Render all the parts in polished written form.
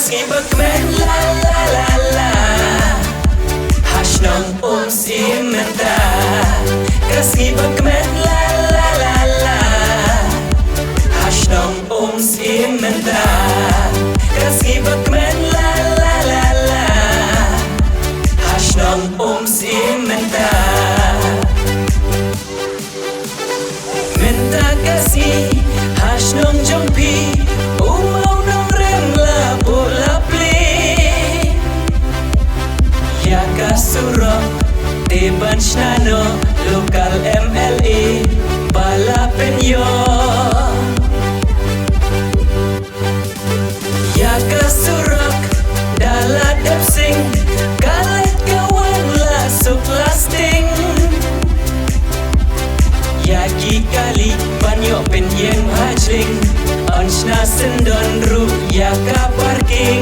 Skibakmen la la la la Hashnong simenta Skibakmen la la la la Hashnong simenta Skibakmen la la la la Hashnong simenta Minta kasih Hashnong jompi Surok Teban Shnano Lokal MLA Balapenyo Yaka Surok Dala Depsing Kalat kawan lasuk lasting Yaki kali Banyo penyeng hajling Onshna sendon ru Yaka parking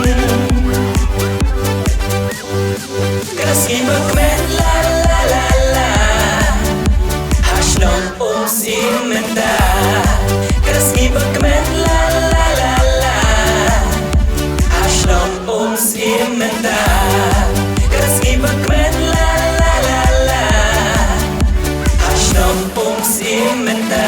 Skibakmen la la la la Hashnong simenta Skibakmen la la la la Hashnong simenta Skibakmen la la la la Hashnong simenta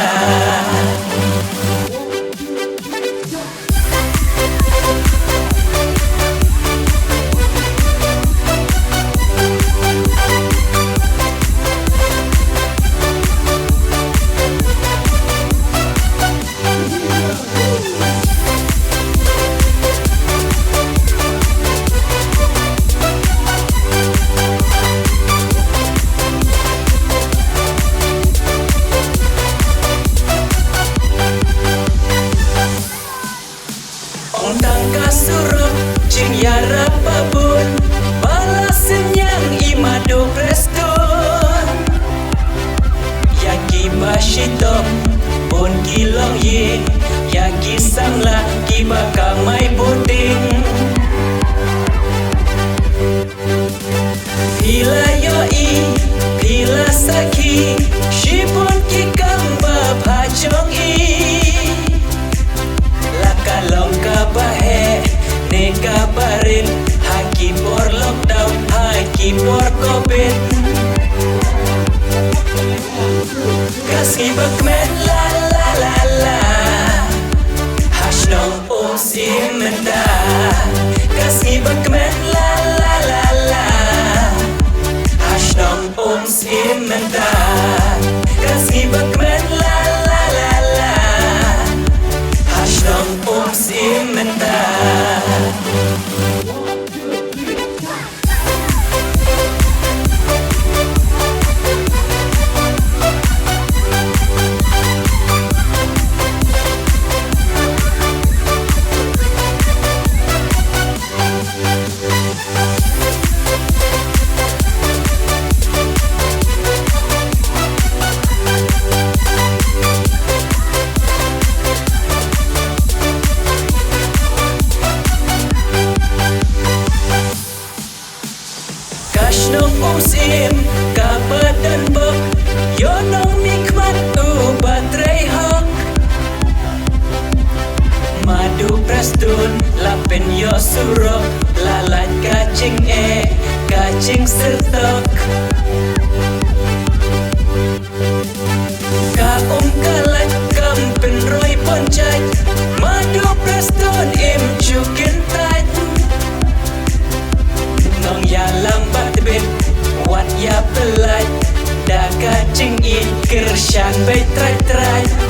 Suruk jing yara babun balasin yang imado prestun Yaki bashitom pun kilong ye Yaki samla kiba kamay buding Pila yoi pila saki Shipon kikamba bhajong i Lakalong kabahe Neka barin Haki por lockdown Haki por COVID Skibakmen la la la la Hashnong simenta Skibakmen la la la la Hashnong simenta Skibakmen la la la la Hashnong simenta Hashnong sim kabadan bok Yonong nikmat baterai hok Madu prestun lapen yo surok Lalat kacing kacing sertok Kaum kalat kampen roy poncaj Madu prestun im jukin taj Nong ya lambat bet Wat ya pelat Da kacing it kershan bay trai-trai